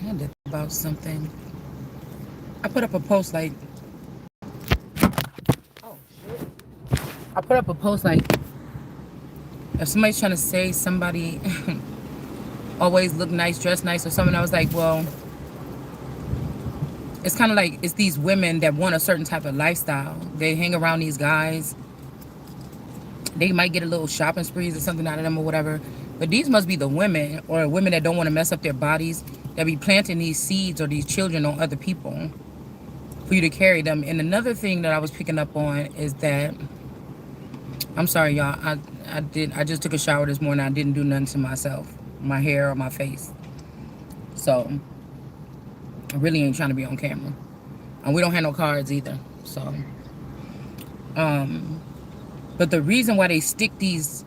I had to think about something. I put up a post like, oh shit. I put up a post like, if somebody's trying to say somebody always look nice, dress nice, or something, I was like, well, it's kind of like it's these women that want a certain type of lifestyle. They hang around these guys. They might get a little shopping sprees or something out of them or whatever. But these must be the women or women that don't want to mess up their bodies that be planting these seeds or these children on other people for you to carry them. And another thing that I was picking up on is that I'm sorry, y'all. I just took a shower this morning. I didn't do nothing to myself, my hair or my face. So I really ain't trying to be on camera. And we don't have no cards either. So but the reason why they stick these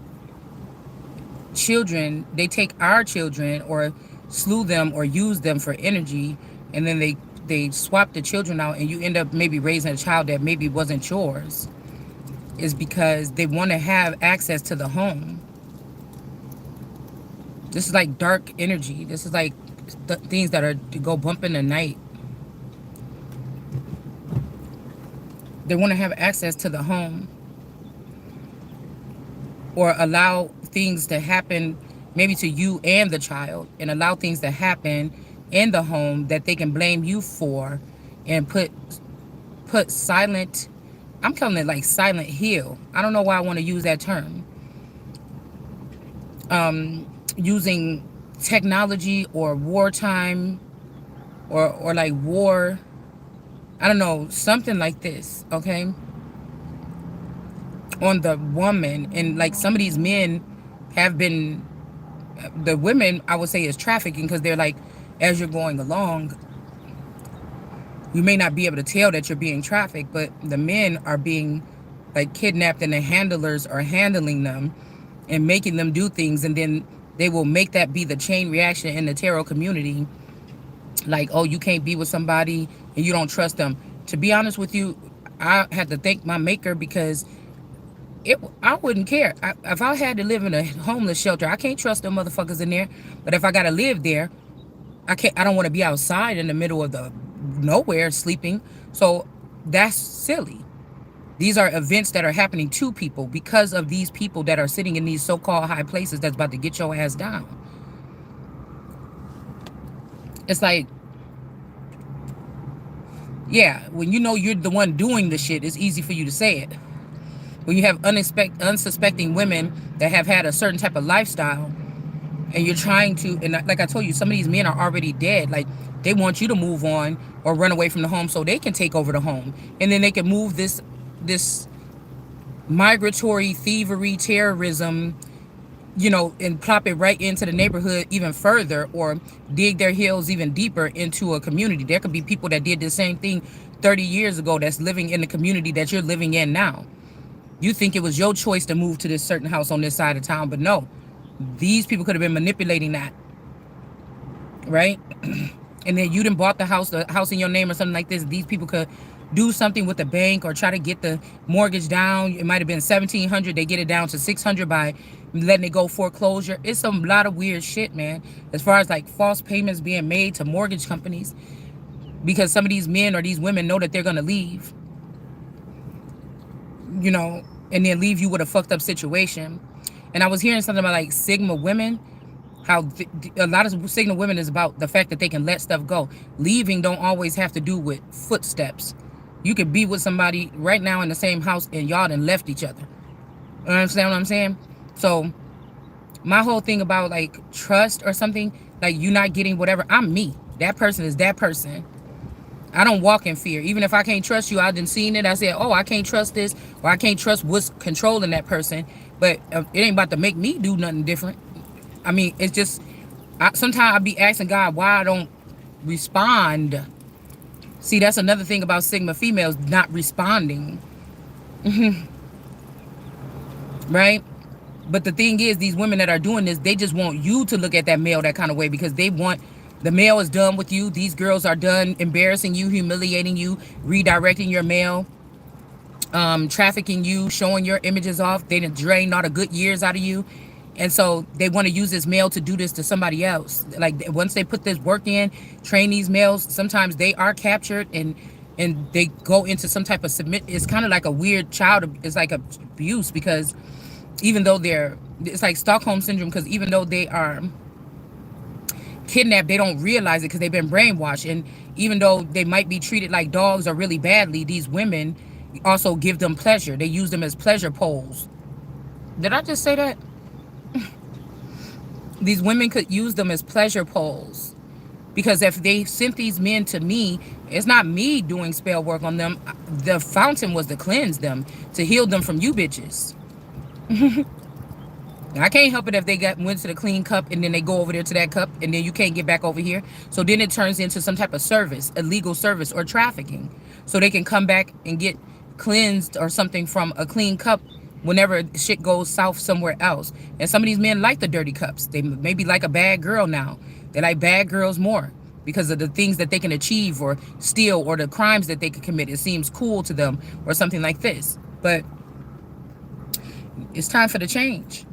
children, they take our children or slew them or use them for energy, and then they swap the children out, and you end up maybe raising a child that maybe wasn't yours, is because they want to have access to the home. This is like dark energy. This is like things that are to go bump in the night. They want to have access to the home or allow things to happen maybe to you and the child, and allow things to happen in the home that they can blame you for, and put silent, I'm calling it like silent heal. I don't know why I want to use that term. Using technology or wartime or like war, I don't know, something like this, okay, on the woman. And like some of these men have been, the women I would say is trafficking, because they're like, as you're going along, you may not be able to tell that you're being trafficked, but the men are being like kidnapped, and the handlers are handling them and making them do things, and then they will make that be the chain reaction in the tarot community. Like, oh, you can't be with somebody and you don't trust them. To be honest with you, I had to thank my maker, because I wouldn't care. If I had to live in a homeless shelter, I can't trust them motherfuckers in there. But if I gotta live there, I don't want to be outside in the middle of the nowhere sleeping. So that's silly. These are events that are happening to people because of these people that are sitting in these so-called high places that's about to get your ass down. It's like, yeah, when you know you're the one doing the shit, it's easy for you to say it. When you have unsuspecting women that have had a certain type of lifestyle, and you're trying to, and like I told you, some of these men are already dead. Like, they want you to move on or run away from the home so they can take over the home, and then they can move this migratory thievery, terrorism, and plop it right into the neighborhood even further, or dig their heels even deeper into a community. There could be people that did the same thing 30 years ago that's living in the community that you're living in now. You think it was your choice to move to this certain house on this side of town, but no. These people could have been manipulating that, right? And then you done bought the house in your name or something like this. These people could do something with the bank or try to get the mortgage down. It might have been $1,700. They get it down to $600 by letting it go foreclosure. It's a lot of weird shit, man. As far as like false payments being made to mortgage companies, because some of these men or these women know that they're gonna leave, and then leave you with a fucked up situation. And I was hearing something about like Sigma women, how a lot of Sigma women is about the fact that they can let stuff go. Leaving don't always have to do with footsteps. You could be with somebody right now in the same house and y'all done left each other. You understand what I'm saying? So my whole thing about like trust or something, like you not getting whatever, I'm me. That person is that person. I don't walk in fear. Even if I can't trust you, I done seen it. I said, oh, I can't trust this, or I can't trust what's controlling that person. But it ain't about to make me do nothing different. I mean, it's just, sometimes I be asking God why I don't respond. See, that's another thing about Sigma females, not responding. Right? But the thing is, these women that are doing this, they just want you to look at that male that kind of way, because they want, the male is done with you. These girls are done embarrassing you, humiliating you, redirecting your male, trafficking you, showing your images off. They done drained all the good years out of you. And so they want to use this male to do this to somebody else. Like once they put this work in, train these males, sometimes they are captured and they go into some type of submit. It's kind of like a weird child. It's like abuse because even though it's like Stockholm syndrome, because even though they are kidnapped, they don't realize it because they've been brainwashed. And even though they might be treated like dogs or really badly, these women also give them pleasure. They use them as pleasure poles. Did I just say that? These women could use them as pleasure poles. Because if they sent these men to me, it's not me doing spell work on them. The fountain was to cleanse them, to heal them from you bitches. I can't help it if they went to the clean cup and then they go over there to that cup and then you can't get back over here. So then it turns into some type of service, illegal service or trafficking. So they can come back and get cleansed or something from a clean cup whenever shit goes south somewhere else. And some of these men like the dirty cups. They maybe like a bad girl now. They like bad girls more because of the things that they can achieve or steal or the crimes that they can commit. It seems cool to them or something like this. But it's time for the change.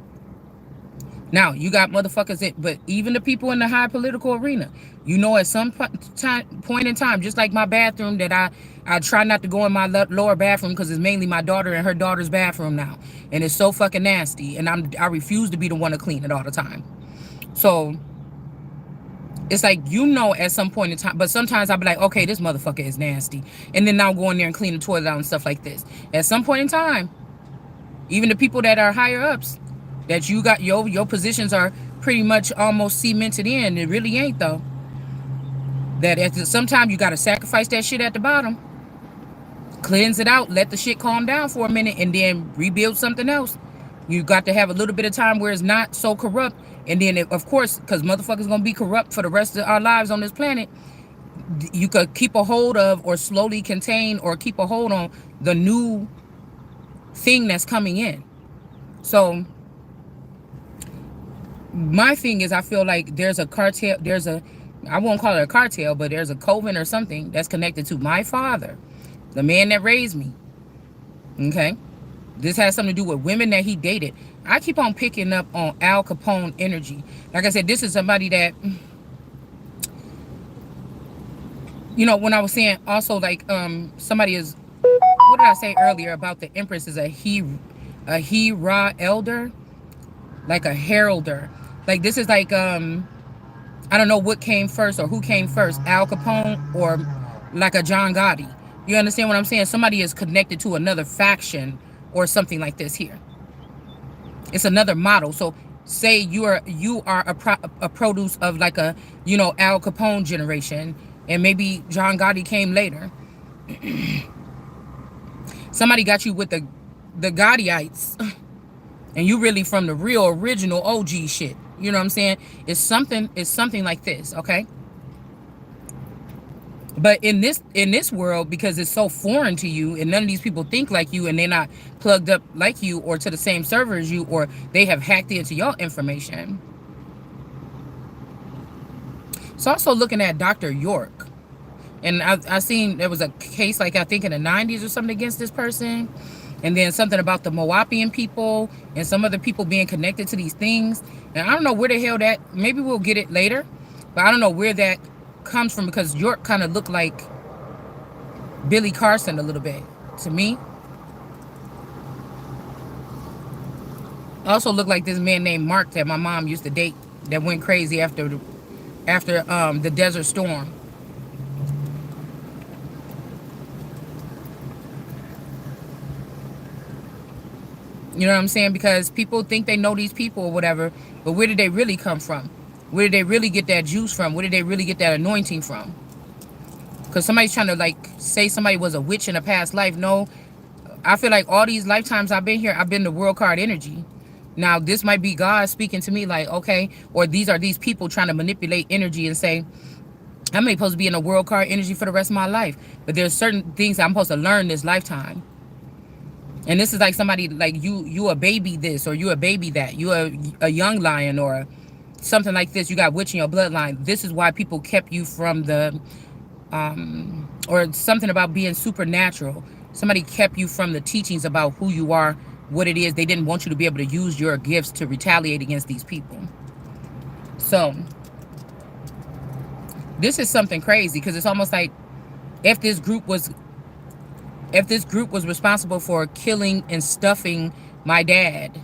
Now, you got motherfuckers but even the people in the high political arena, at some point in time, just like my bathroom that I try not to go in my lower bathroom because it's mainly my daughter and her daughter's bathroom now. And it's so fucking nasty. And I refuse to be the one to clean it all the time. So it's like, at some point in time, but sometimes I'll be like, okay, this motherfucker is nasty. And then I'll go in there and clean the toilet out and stuff like this. At some point in time, even the people that are higher ups, that you got your positions are pretty much almost cemented in. It really ain't though. That sometimes you got to sacrifice that shit at the bottom, cleanse it out, let the shit calm down for a minute, and then rebuild something else. You got to have a little bit of time where it's not so corrupt, and then of course, because motherfuckers gonna be corrupt for the rest of our lives on this planet, you could keep a hold of or slowly contain or keep a hold on the new thing that's coming in. So my thing is, I feel like there's a cartel, I won't call it a cartel, but there's a coven or something that's connected to my father, the man that raised me. Okay? This has something to do with women that he dated. I keep on picking up on Al Capone energy. Like I said, this is somebody that, when I was saying also like somebody is, what did I say earlier about the Empress is a Hera elder, like a heralder. Like this is like I don't know what came first or who came first, Al Capone or like a John Gotti. You understand what I'm saying? Somebody is connected to another faction or something like this here. It's another model. So say you are a produce of like a Al Capone generation, and maybe John Gotti came later. Somebody got you with the Gottiites. And you really from the real original OG shit. You know what I'm saying? It's something like this, okay? But in this world, because it's so foreign to you and none of these people think like you and they're not plugged up like you or to the same server as you, or they have hacked into your information. It's also looking at Dr. York. And I seen there was a case like I think in the 90s or something against this person. And then something about the Moapian people and some other people being connected to these things. And I don't know where the hell that, maybe we'll get it later, but I don't know where that comes from because York kind of looked like Billy Carson a little bit to me. Also looked like this man named Mark that my mom used to date that went crazy after the Desert Storm. You know what I'm saying? Because people think they know these people or whatever, but where did they really come from? Where did they really get that juice from? Where did they really get that anointing from? Because somebody's trying to like say somebody was a witch in a past life. No, I feel like all these lifetimes I've been here, I've been the world card energy. Now, this might be God speaking to me like, okay, or these are these people trying to manipulate energy and say, I'm supposed to be in a world card energy for the rest of my life. But there's certain things I'm supposed to learn this lifetime. And this is like somebody like you a baby this, or you a baby that. You a young lion or something like this. You got witch in your bloodline. This is why people kept you from the, or something about being supernatural. Somebody kept you from the teachings about who you are what it is. They didn't want you to be able to use your gifts to retaliate against these people. So this is something crazy, because it's almost like if this group was responsible for killing and stuffing my dad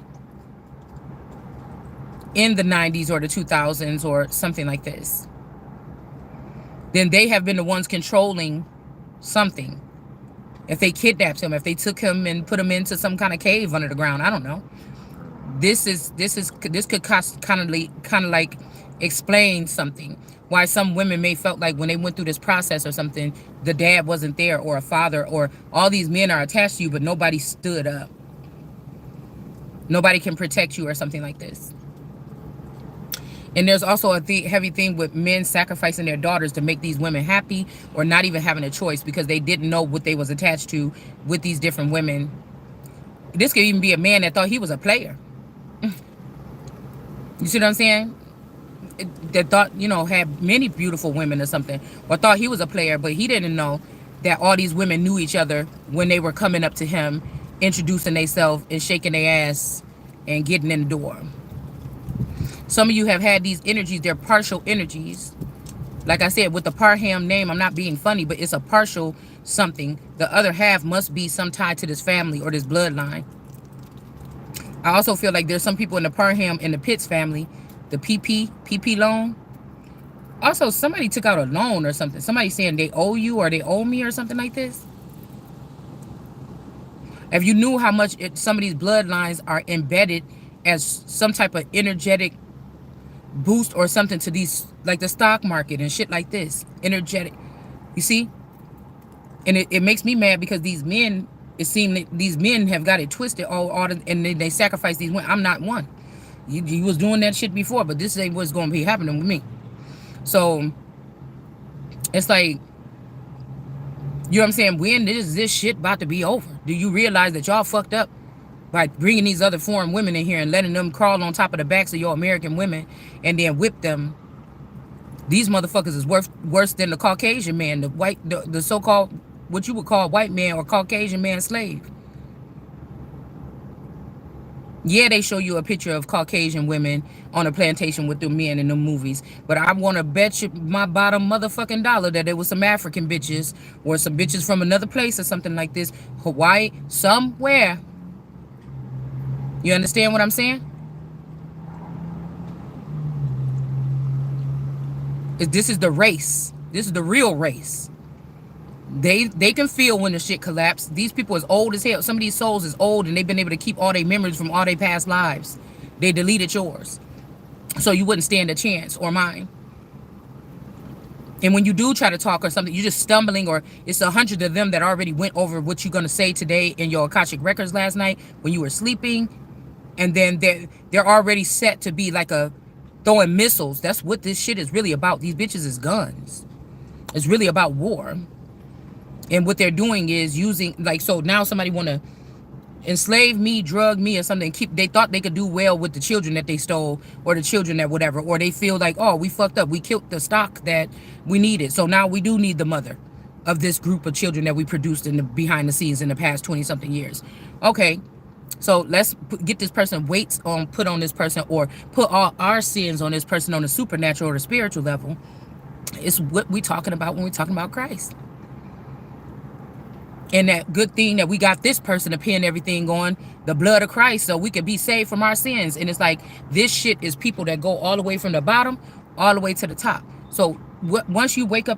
in the 90s or the 2000s or something like this, then they have been the ones controlling something. If they kidnapped him, if they took him and put him into some kind of cave under the ground, I don't know. This could kind of like explain something, why some women may felt like when they went through this process or something, the dad wasn't there, or a father, or all these men are attached to you, but nobody stood up. Nobody can protect you or something like this. And there's also a heavy thing with men sacrificing their daughters to make these women happy, or not even having a choice because they didn't know what they was attached to with these different women. This could even be a man that thought he was a player. You see what I'm saying? That thought, had many beautiful women or something, or thought he was a player, but he didn't know that all these women knew each other when they were coming up to him, introducing themselves and shaking their ass and getting in the door. Some of you have had these energies. They're partial energies. Like I said, with the Parham name, I'm not being funny, but it's a partial something. The other half must be some tie to this family or this bloodline. I also feel like there's some people in the Parham and the Pitts family, the PP loan. Also, somebody took out a loan or something. Somebody saying they owe you or they owe me or something like this. If you knew how much some of these bloodlines are embedded as some type of energetic boost or something to these, like the stock market and shit like this, energetic, you see? And it makes me mad because these men, it seems that these men have got it twisted and they sacrifice these women. I'm not one. You was doing that shit before, but this ain't what's going to be happening with me. So it's like, you know what I'm saying? When is this shit about to be over? Do you realize that y'all fucked up by bringing these other foreign women in here and letting them crawl on top of the backs of your American women and then whip them? These motherfuckers is worse than the Caucasian man, the so-called, what you would call white man or Caucasian man slave. Yeah, they show you a picture of Caucasian women on a plantation with the men in the movies. But I want to bet you my bottom motherfucking dollar that there was some African bitches or some bitches from another place or something like this. Hawaii, somewhere. You understand what I'm saying? This is the race. This is the real race. They can feel when the shit collapse. These people is old as hell. Some of these souls is old and they've been able to keep all their memories from all their past lives. They deleted yours, so you wouldn't stand a chance, or mine. And when you do try to talk or something, you're just stumbling, or it's 100 of them that already went over what you're going to say today in your Akashic records last night when you were sleeping. And then they're already set to be like throwing missiles. That's what this shit is really about. These bitches is guns. It's really about war. And what they're doing is using, like, so now somebody want to enslave me, drug me or something. They thought they could do well with the children that they stole, or the children that whatever, or they feel like, oh, we fucked up. We killed the stock that we needed. So now we do need the mother of this group of children that we produced in the behind the scenes in the past 20 something years. Okay. So let's get this person weights put on this person, or put all our sins on this person on the supernatural or the spiritual level. It's what we're talking about when we're talking about Christ. And that good thing that we got this person to pin everything on the blood of Christ so we can be saved from our sins. And it's like, this shit is people that go all the way from the bottom all the way to the top. So once I wake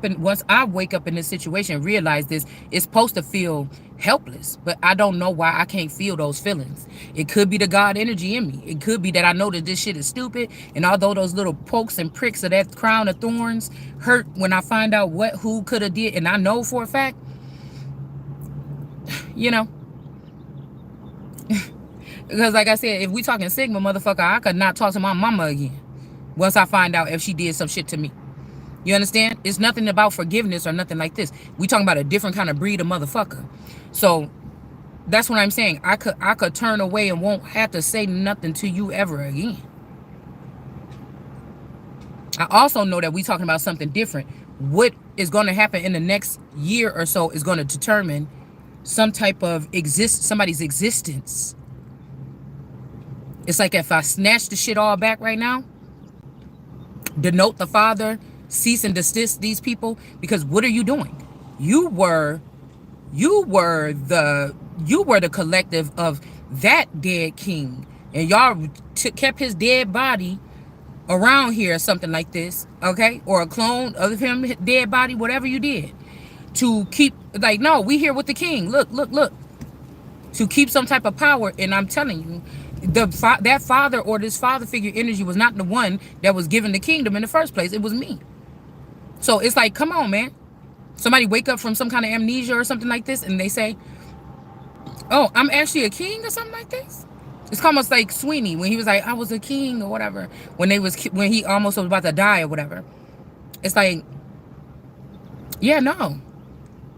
up in this situation, realize this, it's supposed to feel helpless, but I don't know why I can't feel those feelings. It could be the God energy in me. It could be that I know that this shit is stupid, and although those little pokes and pricks of that crown of thorns hurt when I find out who could have did, and I know for a fact, you know, because like I said, if we talking Sigma, motherfucker, I could not talk to my mama again once I find out if she did some shit to me. You understand? It's nothing about forgiveness or nothing like this. We talking about a different kind of breed of motherfucker. So that's what I'm saying. I could turn away and won't have to say nothing to you ever again. I also know that we talking about something different. What is going to happen in the next year or so is going to determine some type of somebody's existence. It's like if I snatch the shit all back right now, denote the Father, cease and desist these people, because what are you doing? You were you were the you were the collective of that dead king, and y'all kept his dead body around here or something like this, okay? Or a clone of him dead body, whatever you did to keep, like, no, we here with the king. Look, look, look. To keep some type of power. And I'm telling you, that father or this father figure energy was not the one that was given the kingdom in the first place. It was me. So it's like, come on, man. Somebody wake up from some kind of amnesia or something like this and they say, oh, I'm actually a king or something like this. It's almost like Sweeney when he was like, I was a king or whatever, when he almost was about to die or whatever. It's like, yeah, no,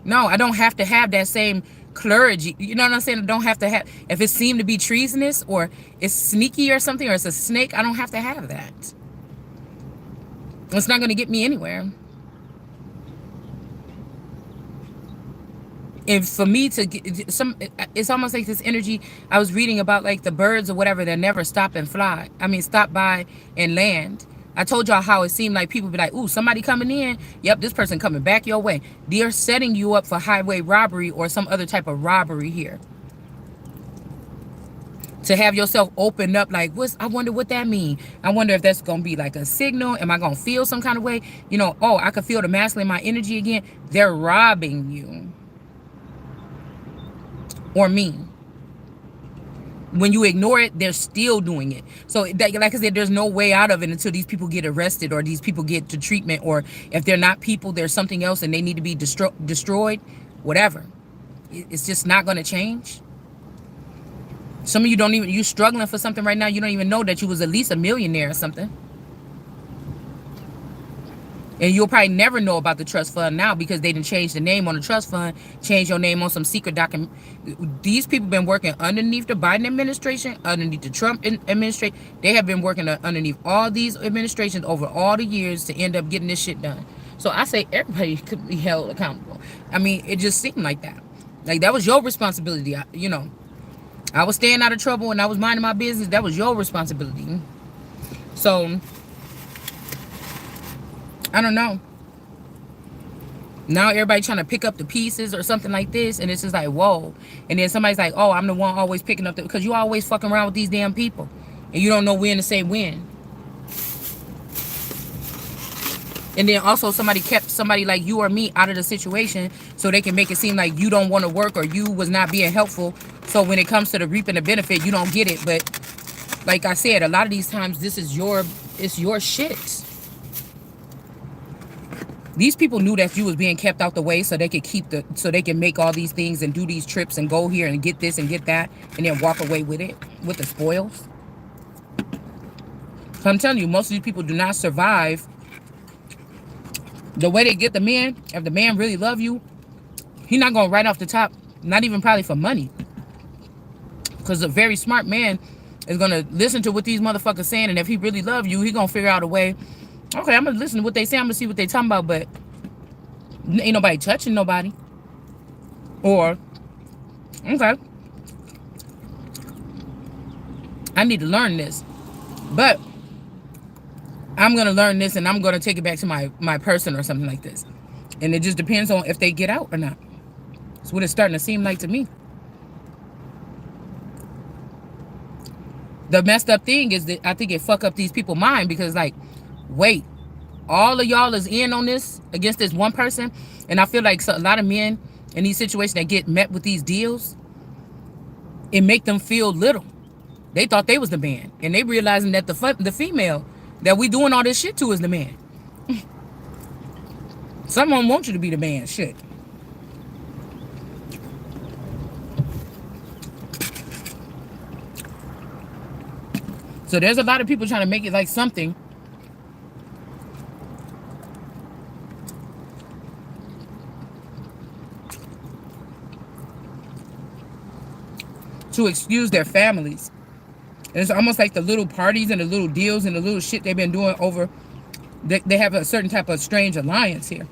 I don't have to have that same clergy. You know what I'm saying? I don't have to have, if it seemed to be treasonous or it's sneaky or something, or it's a snake, I don't have to have that. It's not going to get me anywhere. And for me to get some, it's almost like this energy I was reading about, like the birds or whatever that never stop and fly. I mean, stop by and land. I told y'all how it seemed like people be like, ooh, somebody coming in. Yep, this person coming back your way. They're setting you up for highway robbery or some other type of robbery here. To have yourself open up, like, I wonder what that mean. I wonder if that's going to be like a signal. Am I going to feel some kind of way? You know, oh, I could feel the masculine, my energy again. They're robbing you. Or me. When you ignore it, they're still doing it. So that, like I said, there's no way out of it until these people get arrested or these people get to treatment, or if they're not people, there's something else and they need to be destroyed, whatever. It's just not going to change. Some of you don't even, you struggling for something right now, you don't even know that you was at least a millionaire or something. And you'll probably never know about the trust fund now because they didn't change the name on the trust fund, change your name on some secret document. These people been working underneath the Biden administration, underneath the Trump administration. They have been working underneath all these administrations over all the years to end up getting this shit done. So I say everybody could be held accountable. I mean, it just seemed like that. Like that was your responsibility. You know, I was staying out of trouble and I was minding my business. That was your responsibility. So I don't know. Now everybody trying to pick up the pieces or something like this, and it's just like, whoa. And then somebody's like, oh, I'm the one always picking up because you always fucking around with these damn people, and you don't know when to say when. And then also somebody kept somebody like you or me out of the situation so they can make it seem like you don't want to work or you was not being helpful. So when it comes to the reaping the benefit, you don't get it. But like I said, a lot of these times this is it's your shit. These people knew that you was being kept out the way so they could so they can make all these things and do these trips and go here and get this and get that and then walk away with it, with the spoils. So I'm telling you, most of these people do not survive. The way they get the man, if the man really love you, he's not going right off the top, not even probably for money. Because a very smart man is going to listen to what these motherfuckers saying, and if he really love you, he going to figure out a way. Okay, I'm going to listen to what they say. I'm going to see what they talking about, but ain't nobody touching nobody. Or, okay, I need to learn this. But I'm going to learn this and I'm going to take it back to my person or something like this. And it just depends on if they get out or not. That's what it's starting to seem like to me. The messed up thing is that I think it fuck up these people's mind because, like, wait, all of y'all is in on this against this one person. And I feel like a lot of men in these situations that get met with these deals, it make them feel little. They thought they was the man. And they realizing that the female that we doing all this shit to is the man. Someone wants you to be the man. Shit. So there's a lot of people trying to make it like something to excuse their families. And it's almost like the little parties and the little deals and the little shit they've been doing over. They have a certain type of strange alliance here.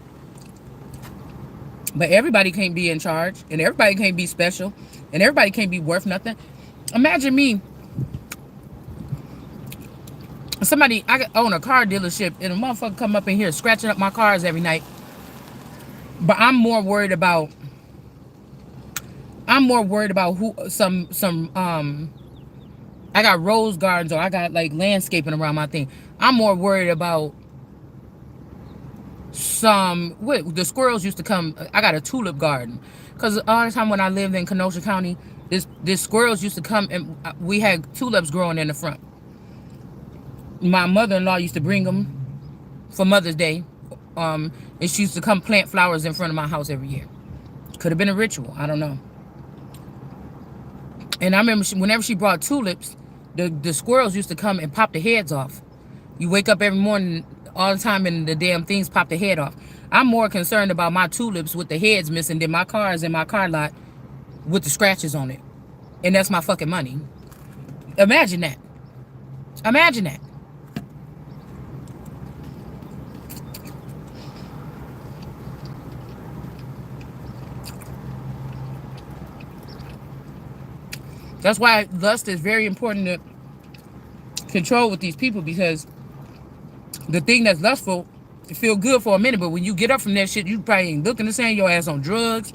But everybody can't be in charge. And everybody can't be special. And everybody can't be worth nothing. Imagine me Somebody, I own a car dealership, and a motherfucker come up in here scratching up my cars every night. But I'm more worried about who I got rose gardens, or I got like landscaping around my thing. I'm more worried about the squirrels used to come. I got a tulip garden, because all the time when I lived in Kenosha County, this squirrels used to come, and we had tulips growing in the front. My mother-in-law used to bring them for Mother's Day, and she used to come plant flowers in front of my house every year. Could have been a ritual, I don't know. And I remember whenever she brought tulips, the squirrels used to come and pop the heads off. You wake up every morning all the time and the damn things pop the head off. I'm more concerned about my tulips with the heads missing than my cars in my car lot with the scratches on it. And that's my fucking money. Imagine that. Imagine that. That's why lust is very important to control with these people, because the thing that's lustful, it feel good for a minute, but when you get up from that shit, you probably ain't looking the same. Your ass on drugs.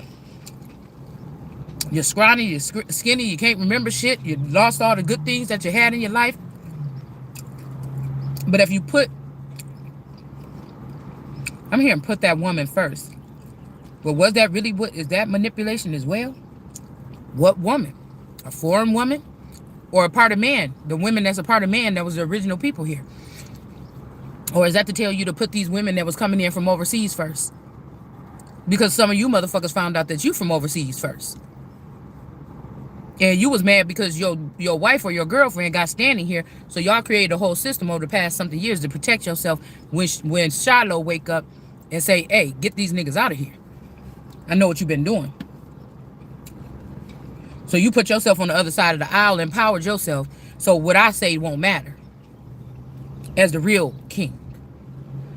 You're scrawny, you're skinny, you can't remember shit. You lost all the good things that you had in your life. But if you I'm here and put that woman first. But was that really is that manipulation as well? What woman? A foreign woman? Or a part of man? The women that's a part of man that was the original people here. Or is that to tell you to put these women that was coming in from overseas first? Because some of you motherfuckers found out that you from overseas first. And you was mad because your wife or your girlfriend got standing here. So y'all created a whole system over the past something years to protect yourself when Shiloh wake up and say, hey, get these niggas out of here. I know what you've been doing. So you put yourself on the other side of the aisle, empowered yourself. So what I say won't matter as the real king.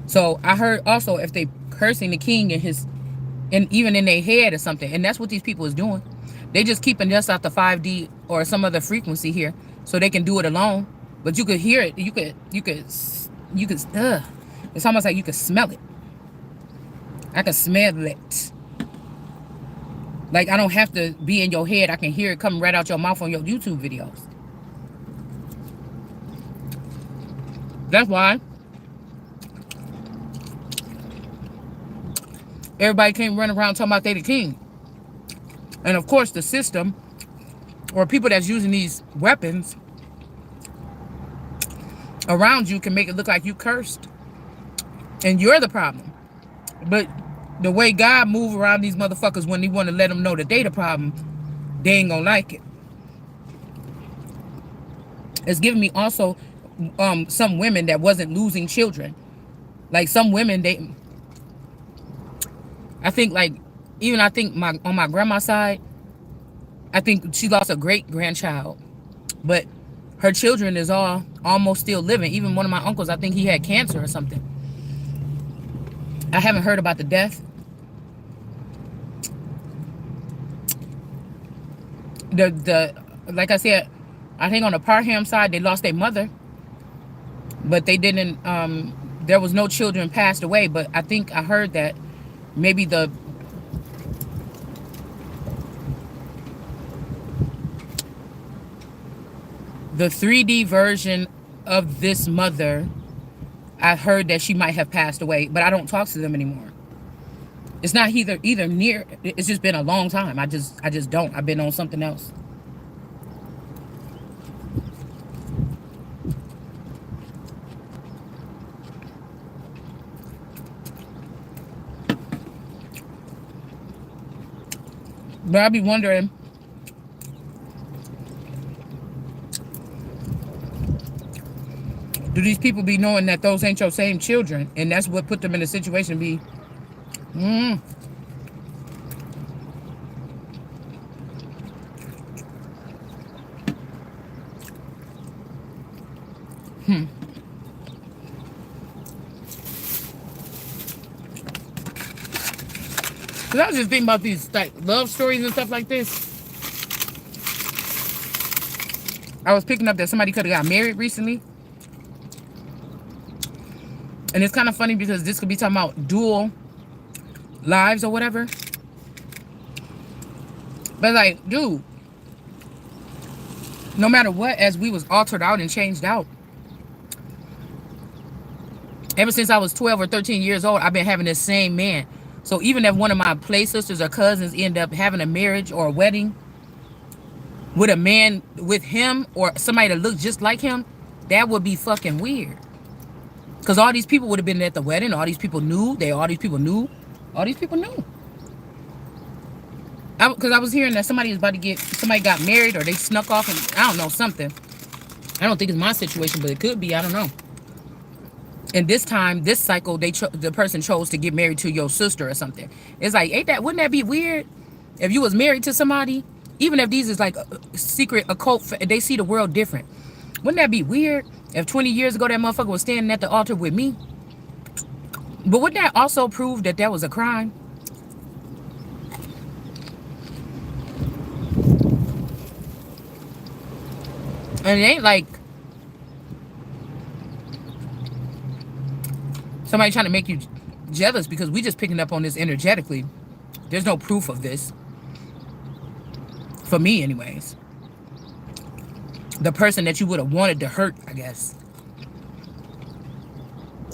So I heard also if they cursing the king and even in their head or something, and that's what these people is doing. They just keeping us out the 5D or some other frequency here so they can do it alone. But you could hear it. You could, it's almost like you could smell it. I can smell it. Like, I don't have to be in your head. I can hear it coming right out your mouth on your YouTube videos. That's why everybody can't run around talking about they the king. And of course, the system or people that's using these weapons around you can make it look like you cursed. And you're the problem. But the way God move around these motherfuckers when he want to let them know that they the problem, they ain't gonna like it. It's giving me also some women that wasn't losing children. Like some women, I think on my grandma's side, I think she lost a great grandchild, but her children is all almost still living. Even one of my uncles, I think he had cancer or something. I haven't heard about the death. Like I said, I think on the Parham side they lost their mother, but they didn't. There was no children passed away, but I think I heard that maybe the 3D version of this mother, I heard that she might have passed away, but I don't talk to them anymore. It's not either near. It's just been a long time. I just don't. I've been on something else. But I be wondering, do these people be knowing that those ain't your same children, and that's what put them in a situation to be? Cause I was just thinking about these like love stories and stuff like this. I was picking up that somebody could have got married recently, And it's kind of funny because this could be talking about dual lives or whatever. But like, dude, no matter what, as we was altered out and changed out, ever since I was 12 or 13 years old, I've been having this same man. So even if one of my play sisters or cousins end up having a marriage or a wedding with a man with him or somebody that looks just like him, that would be fucking weird. Because all these people would have been at the wedding. All these people knew. All these people knew. All these people knew. Because I was hearing that somebody was about to somebody got married or they snuck off and I don't know, something. I don't think it's my situation, but it could be. I don't know. And this time, this cycle, the person chose to get married to your sister or something. It's like, wouldn't that be weird? If you was married to somebody, even if these is like a secret occult, they see the world different. Wouldn't that be weird? If 20 years ago that motherfucker was standing at the altar with me. But wouldn't that also prove that that was a crime? And it ain't like somebody trying to make you jealous because we just picking up on this energetically. There's no proof of this. For me, anyways. The person that you would have wanted to hurt, I guess.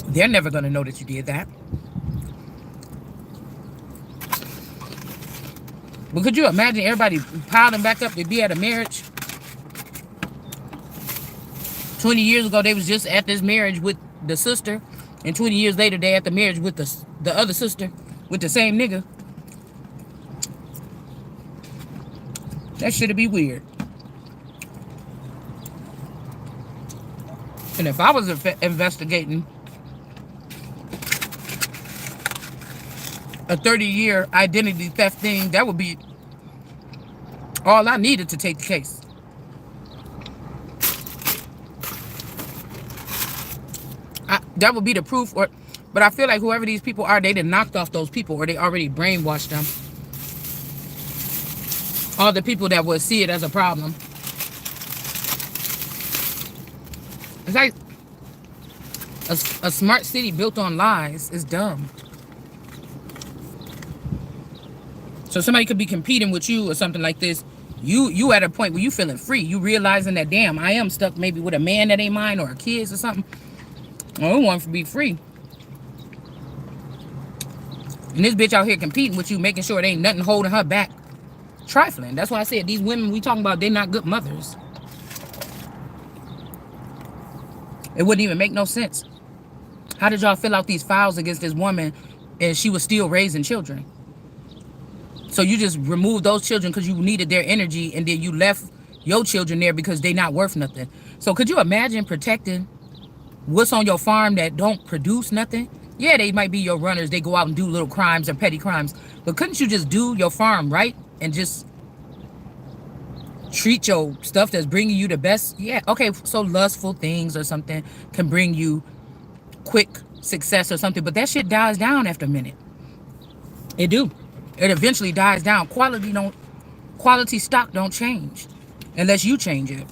They're never going to know that you did that. But could you imagine everybody piling back up to be at a marriage? 20 years ago, they was just at this marriage with the sister. And 20 years later, they at the marriage with the other sister with the same nigga. That should be weird. And if I was investigating a 30-year identity theft thing, that would be all I needed to take the case. That would be the proof. But I feel like whoever these people are, they done knocked off those people or they already brainwashed them. All the people that would see it as a problem. It's like a smart city built on lies is dumb. So somebody could be competing with you or something like this. You at a point where you feeling free. You realizing that, damn, I am stuck maybe with a man that ain't mine or a kids or something. I want to be free. And this bitch out here competing with you, making sure there ain't nothing holding her back. Trifling. That's why I said these women we talking about, they're not good mothers. It wouldn't even make no sense. How did y'all fill out these files against this woman and she was still raising children? So you just removed those children because you needed their energy and then you left your children there because they not worth nothing. So could you imagine protecting what's on your farm that don't produce nothing? Yeah, they might be your runners. They go out and do little crimes or petty crimes. But couldn't you just do your farm right and just treat your stuff that's bringing you the best? Yeah, okay, so lustful things or something can bring you quick success or something. But that shit dies down after a minute. It do. It eventually dies down. Quality stock don't change unless you change it.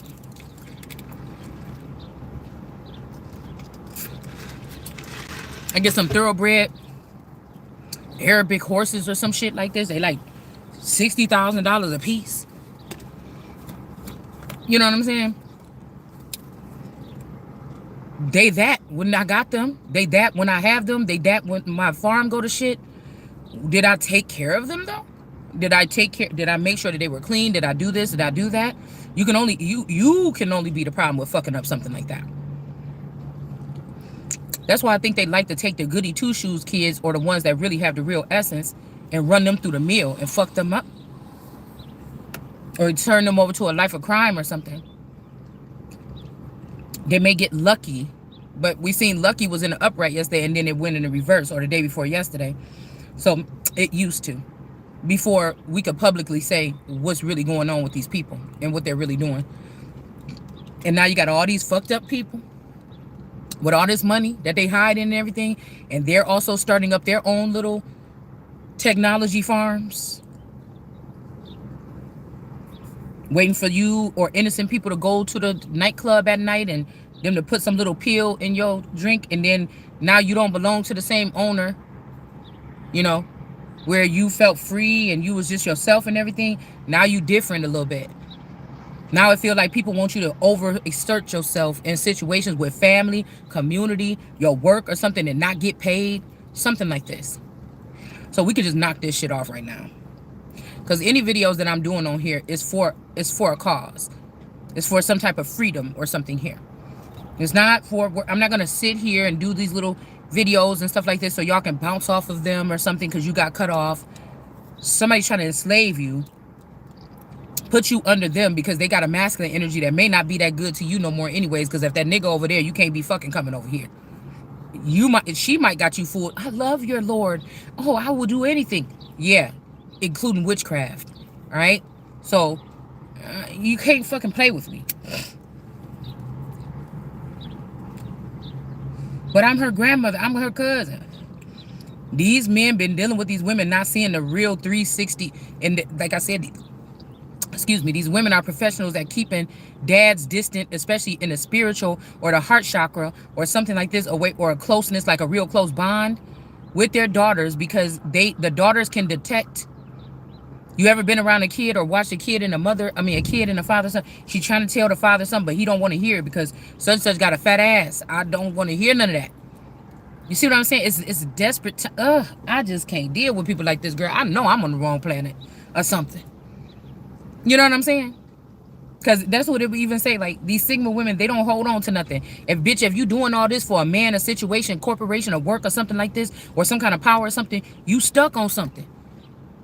I get some thoroughbred Arabic horses or some shit like this. They like $60,000 a piece. You know what I'm saying? They that when I got them. They that when I have them. They that when my farm go to shit. Did I take care of them though? Did I make sure that they were clean? Did I do this? Did I do that? You can only be the problem with fucking up something like that. That's why I think they like to take the goody two-shoes kids or the ones that really have the real essence and run them through the mill and fuck them up. Or turn them over to a life of crime or something. They may get lucky, but we seen lucky was in the upright yesterday and then it went in the reverse or the day before yesterday. So it used to. Before we could publicly say what's really going on with these people and what they're really doing. And now you got all these fucked up people with all this money that they hide in and everything, and they're also starting up their own little technology farms, waiting for you or innocent people to go to the nightclub at night and them to put some little pill in your drink, and then Now you don't belong to the same owner, you know, where you felt free and you was just yourself and everything. Now you different a little bit. Now I feel like people want you to overexert yourself in situations with family, community, your work or something and not get paid. Something like this. So we could just knock this shit off right now. Because any videos that I'm doing on here is for a cause. It's for some type of freedom or something here. It's not for, I'm not going to sit here and do these little videos and stuff like this so y'all can bounce off of them or something because you got cut off. Somebody's trying to enslave you, put you under them because they got a masculine energy that may not be that good to you no more anyways, because if that nigga over there, you can't be fucking coming over here. She might got you fooled. I love your Lord. Oh, I will do anything. Yeah, including witchcraft. All right? So, you can't fucking play with me. But I'm her grandmother. I'm her cousin. These men been dealing with these women not seeing the real 360. And like I said, excuse me, these women are professionals at keeping dads distant, especially in the spiritual or the heart chakra or something like this, away, or a closeness, like a real close bond with their daughters, because the daughters can detect. You ever been around a kid or watched a kid and a kid and a father son? She trying to tell the father something, but he don't want to hear it because such and such got a fat ass. I don't want to hear none of that. You see what I'm saying? It's a desperate. I just can't deal with people like this, girl. I know I'm on the wrong planet or something. You know what I'm saying? Because that's what it would even say. Like, these Sigma women, they don't hold on to nothing. If you doing all this for a man, a situation, corporation, or work or something like this, or some kind of power or something, you stuck on something.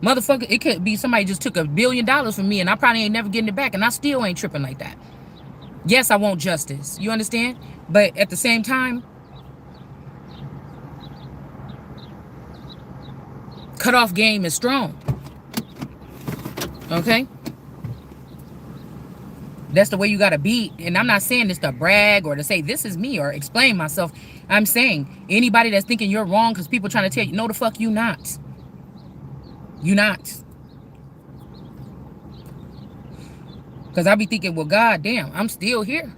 Motherfucker, it could be somebody just took $1 billion from me and I probably ain't never getting it back and I still ain't tripping like that. Yes, I want justice. You understand? But at the same time, cutoff game is strong. Okay? That's the way you gotta be. And I'm not saying this to brag or to say this is me or explain myself. I'm saying anybody that's thinking you're wrong because people trying to tell you, no, the fuck you not. You not. Because I be thinking, well, god damn, I'm still here.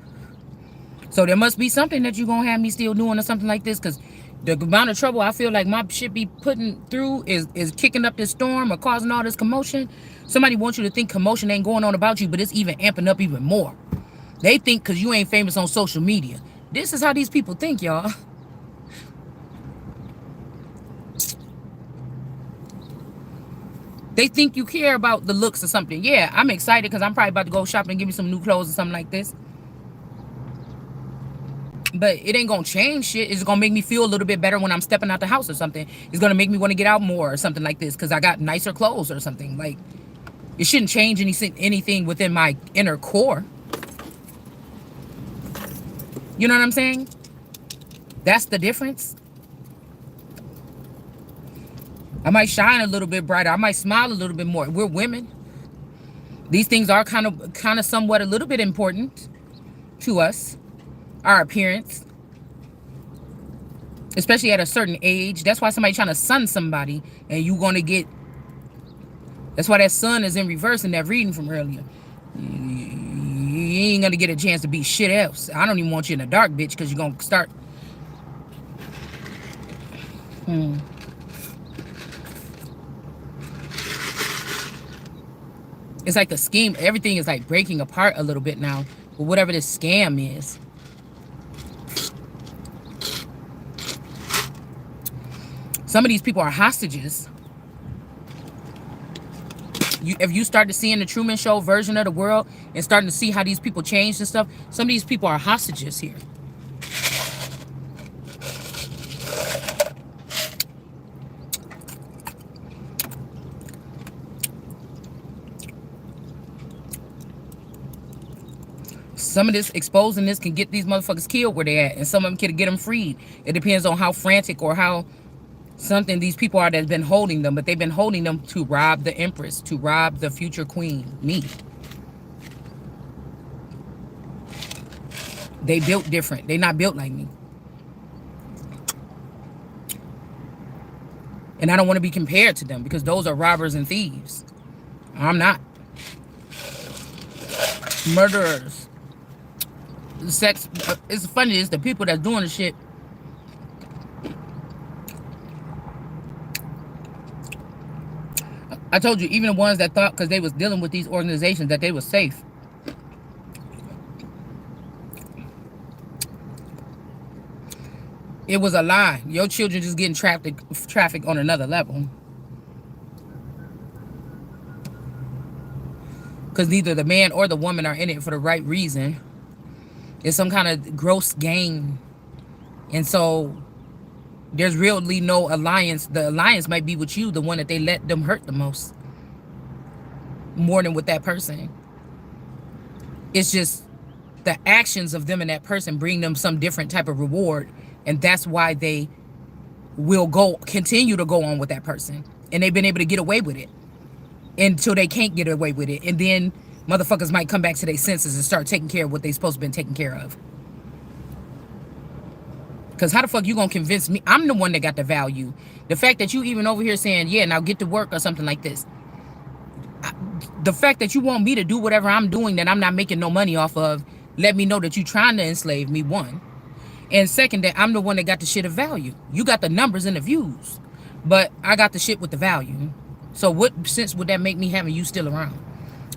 So there must be something that you're going to have me still doing or something like this. Because the amount of trouble I feel like my shit be putting through is kicking up this storm or causing all this commotion. Somebody wants you to think commotion ain't going on about you, but it's even amping up even more. They think because you ain't famous on social media. This is how these people think, y'all. They think you care about the looks or something. Yeah, I'm excited because I'm probably about to go shopping and give me some new clothes or something like this. But it ain't going to change shit. It's going to make me feel a little bit better when I'm stepping out the house or something. It's going to make me want to get out more or something like this because I got nicer clothes or something. Like, it shouldn't change anything within my inner core. You know what I'm saying? That's the difference. I might shine a little bit brighter. I might smile a little bit more. We're women. These things are kind of somewhat a little bit important to us. Our appearance. Especially at a certain age. That's why somebody trying to sun somebody and you going to get... That's why that sun is in reverse in that reading from earlier. You ain't going to get a chance to be shit else. I don't even want you in the dark, bitch, because you're going to start... It's like the scheme, everything is like breaking apart a little bit now. But whatever this scam is. Some of these people are hostages. If you start to see in the Truman Show version of the world and starting to see how these people changed and stuff, some of these people are hostages here. Some of this, exposing this, can get these motherfuckers killed where they at. And some of them can get them freed. It depends on how frantic or how something these people are that's been holding them. But they've been holding them to rob the Empress, to rob the future queen, me. They built different. They not built like me. And I don't want to be compared to them because those are robbers and thieves. I'm not. Murderers. Sex. It's funny, it's the people that's doing the shit I told you, even the ones that thought because they was dealing with these organizations that they were safe. It was a lie. Your children just getting trafficked on another level. Because neither the man or the woman are in it for the right reason. It's some kind of gross gain. And so there's really no alliance. The alliance might be with you, the one that they let them hurt the most. More than with that person. It's just the actions of them and that person bring them some different type of reward. And that's why they will continue to go on with that person. And they've been able to get away with it until they can't get away with it. And then motherfuckers might come back to their senses and start taking care of what they supposed to been taking care of. Because how the fuck you gonna convince me? I'm the one that got the value. The fact that you even over here saying, yeah, now get to work or something like this. The fact that you want me to do whatever I'm doing that I'm not making no money off of, let me know that you trying to enslave me, one. And second, that I'm the one that got the shit of value. You got the numbers and the views. But I got the shit with the value. So what sense would that make me having you still around?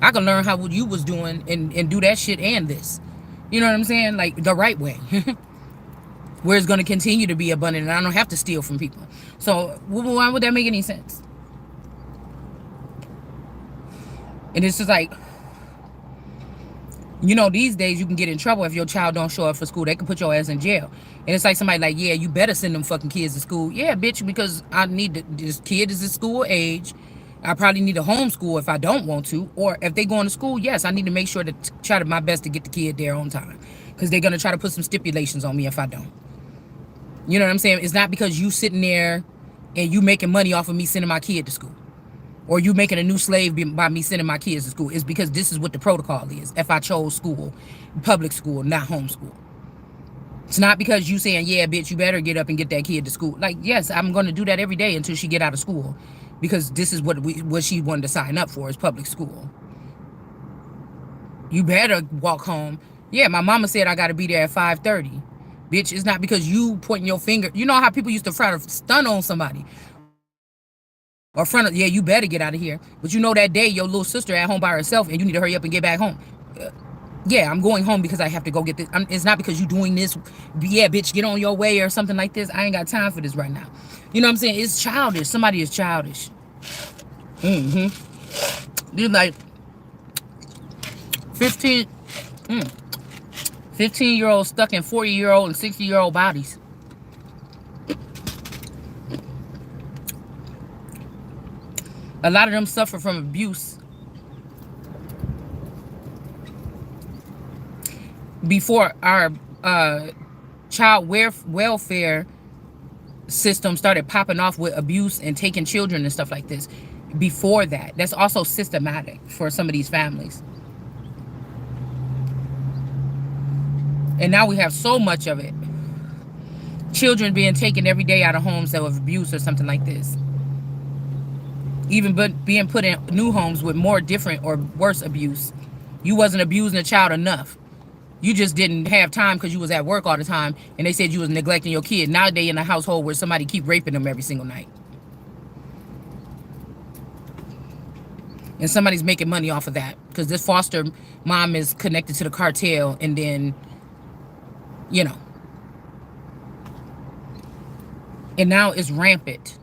I can learn how what you was doing and do that shit and this. You know what I'm saying? Like the right way. Where it's going to continue to be abundant and I don't have to steal from people. So why would that make any sense? And it's just like, you know, these days you can get in trouble if your child don't show up for school. They can put your ass in jail. And it's like somebody like, yeah, you better send them fucking kids to school. Yeah, bitch, because I need this kid is at school age. I probably need to homeschool if I don't want to. Or if they going to school, yes, I need to make sure to try to my best to get the kid there on time. Because they're going to try to put some stipulations on me if I don't. You know what I'm saying? It's not because you sitting there and you making money off of me sending my kid to school. Or you making a new slave by me sending my kids to school. It's because this is what the protocol is. If I chose school, public school, not homeschool. It's not because you saying, yeah, bitch, you better get up and get that kid to school. Like, yes, I'm going to do that every day until she get out of school. Because this is what she wanted to sign up for is public school. You better walk home. Yeah, my mama said I got to be there at 5:30. Bitch, it's not because you pointing your finger. You know how people used to try to stun on somebody. Or front of, yeah, you better get out of here. But you know that day your little sister at home by herself and you need to hurry up and get back home. Yeah, I'm going home because I have to go get this. It's not because you doing this. Yeah, bitch, get on your way or something like this. I ain't got time for this right now. You know what I'm saying? It's childish. Somebody is childish. You're like 15, 15-year-olds stuck in 40-year-old and 60-year-old bodies. A lot of them suffer from abuse before our child welfare system started popping off with abuse and taking children and stuff like this. Before that, that's also systematic for some of these families. And now we have so much of it. Children being taken every day out of homes of abuse or something like this. Even being put in new homes with more different or worse abuse. You wasn't abusing a child enough. You just didn't have time because you was at work all the time and they said you was neglecting your kid. Now they in a household where somebody keep raping them every single night. And somebody's making money off of that because this foster mom is connected to the cartel and then, you know. And now it's rampant.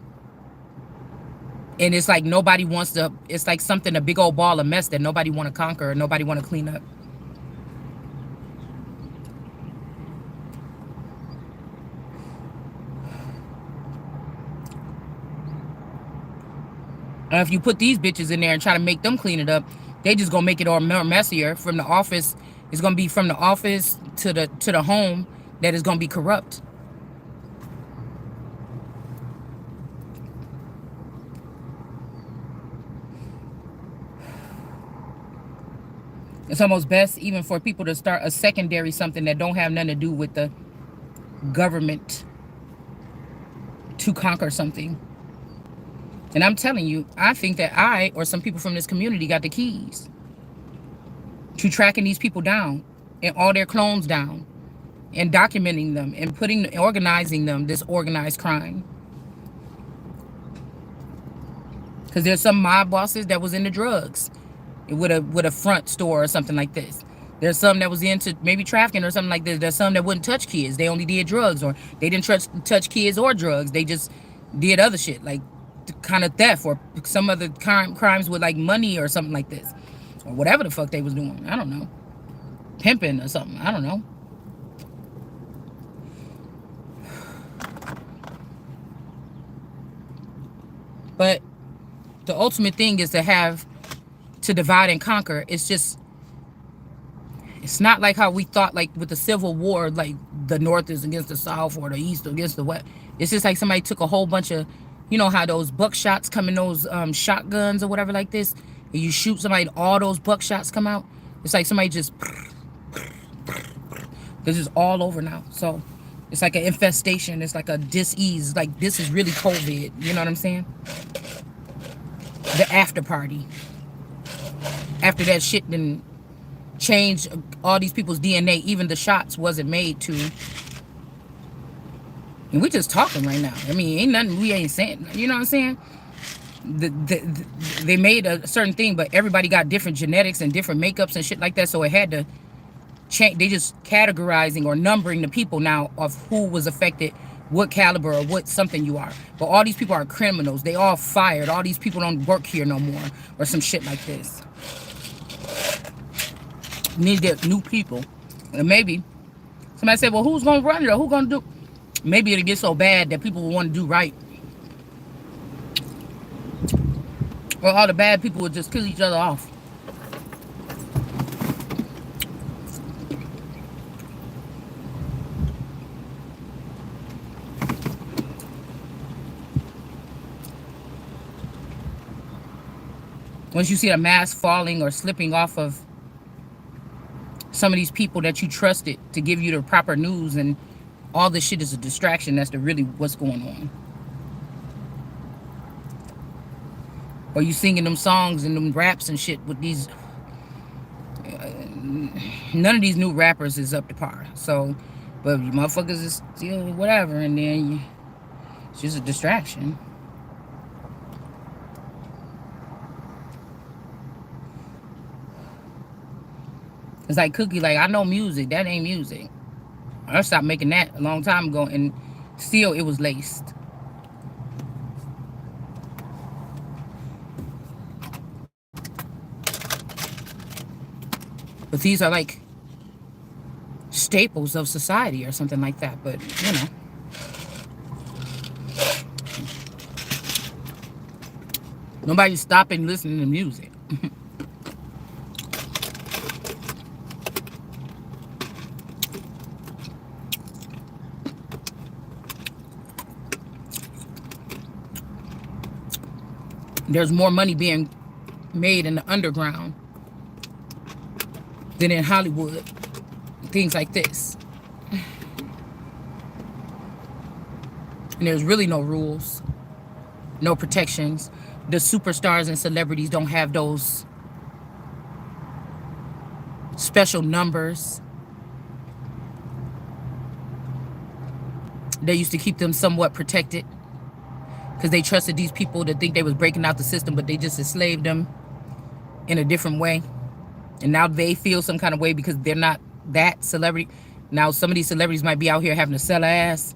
And it's like nobody wants to, it's like something, a big old ball of mess that nobody want to conquer or nobody want to clean up. And if you put these bitches in there and try to make them clean it up, they just gonna make it all more messier. From the office, it's gonna be from the office to the home that is gonna be corrupt. It's almost best even for people to start a secondary something that don't have nothing to do with the government to conquer something. And I'm telling you, I think that I or some people from this community got the keys to tracking these people down and all their clones down and documenting them and organizing them, this organized crime. Because there's some mob bosses that was into drugs with a front store or something like this. There's some that was into maybe trafficking or something like this. There's some that wouldn't touch kids. They only did drugs, or they didn't touch kids or drugs. They just did other shit like kind of theft or some other crimes with like money or something like this, or whatever the fuck they was doing. I don't know, pimping or something. I don't know. But the ultimate thing is to divide and conquer. It's not like how we thought, like with the Civil War, like the North is against the South or the East against the West. It's just like somebody took a whole bunch of, you know how those buckshots come in those shotguns or whatever like this, and you shoot somebody and all those buckshots come out. It's like somebody just, this is all over now. So it's like an infestation. It's like a dis-ease. Like this is really COVID. You know what I'm saying? The after party. After that shit then changed all these people's DNA, even the shots wasn't made to. And we just talking right now. I mean, ain't nothing we ain't saying. You know what I'm saying? They made a certain thing, but everybody got different genetics and different makeups and shit like that. So it had to change. They just categorizing or numbering the people now of who was affected, what caliber or what something you are. But all these people are criminals. They all fired. All these people don't work here no more or some shit like this. We need to get new people. And maybe somebody said, well, who's going to run it or who's going to do? Maybe it'll get so bad that people will want to do right. Or all the bad people will just kill each other off. Once you see a mask falling or slipping off of some of these people that you trusted to give you the proper news, and all this shit is a distraction. That's really what's going on. Or you singing them songs and them raps and shit with these. None of these new rappers is up to par. So, but you motherfuckers is still whatever, and then it's just a distraction. It's like Cookie, like, I know music. That ain't music. I stopped making that a long time ago, and still it was laced. But these are like staples of society or something like that. But, you know. Nobody's stopping listening to music. There's more money being made in the underground than in Hollywood. Things like this. And there's really no rules, no protections. The superstars and celebrities don't have those special numbers. They used to keep them somewhat protected because they trusted these people to think they was breaking out the system, but they just enslaved them in a different way. And now they feel some kind of way because they're not that celebrity. Now some of these celebrities might be out here having to sell ass.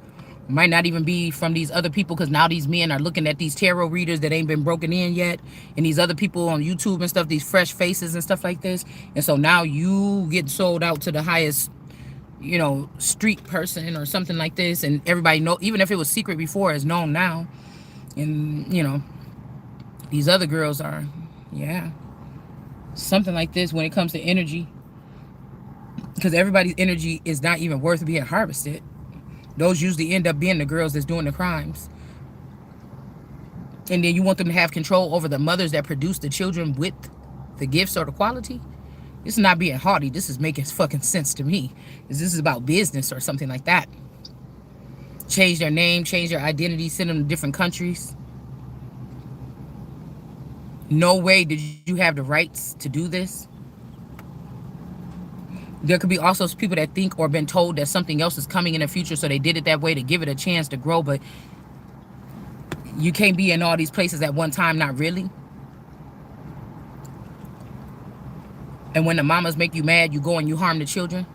Might not even be from these other people, because now these men are looking at these tarot readers that ain't been broken in yet, and these other people on YouTube and stuff, these fresh faces and stuff like this. And so now you get sold out to the highest, you know, street person or something like this, and everybody know, even if it was secret before, it's known now. And you know, these other girls are, yeah, something like this when it comes to energy, because everybody's energy is not even worth being harvested. Those usually end up being the girls that's doing the crimes. And then you want them to have control over the mothers that produce the children with the gifts or the quality. This is not being haughty. This is making fucking sense to me. This is about business or something like that. Change their name, change their identity, send them to different countries. No way did you have the rights to do this. There could be also people that think or been told that something else is coming in the future, so they did it that way to give it a chance to grow. But You can't be in all these places at one time, not really. And when the mamas make you mad, you go and you harm the children.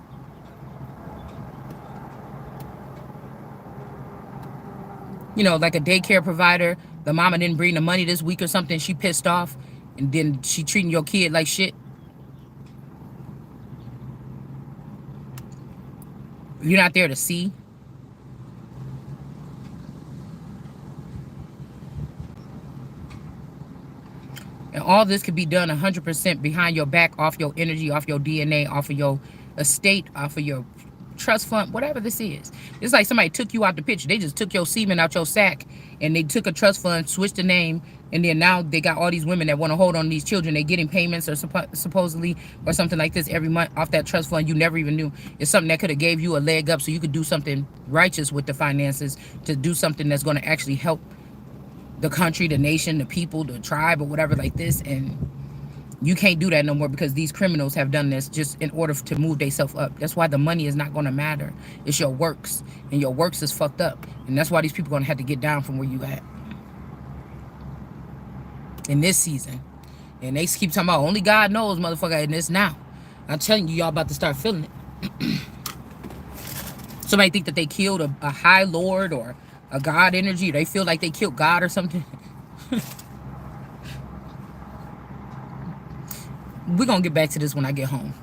You know, like a daycare provider, the mama didn't bring the money this week or something, she pissed off, and then she treating your kid like shit. You're not there to see. And all this could be done 100% behind your back, off your energy, off your DNA, off of your estate, off of your trust fund, whatever this is. It's like somebody took you out the picture. They just took your semen out your sack, and they took a trust fund, switched the name, and then now they got all these women that want to hold on these children. They're getting payments or supposedly or something like this every month off that trust fund. You never even knew. It's something that could have gave you a leg up so you could do something righteous with the finances, to do something that's going to actually help the country, the nation, the people, the tribe, or whatever like this. And you can't do that no more because these criminals have done this just in order to move themselves up. That's why the money is not going to matter. It's your works, and your works is fucked up. And that's why these people are going to have to get down from where you at in this season. And they keep talking about only God knows, motherfucker, in this now. I'm telling you, y'all about to start feeling it. Somebody think that they killed a high lord or a God energy. They feel like they killed God or something. We're going to get back to this when I get home.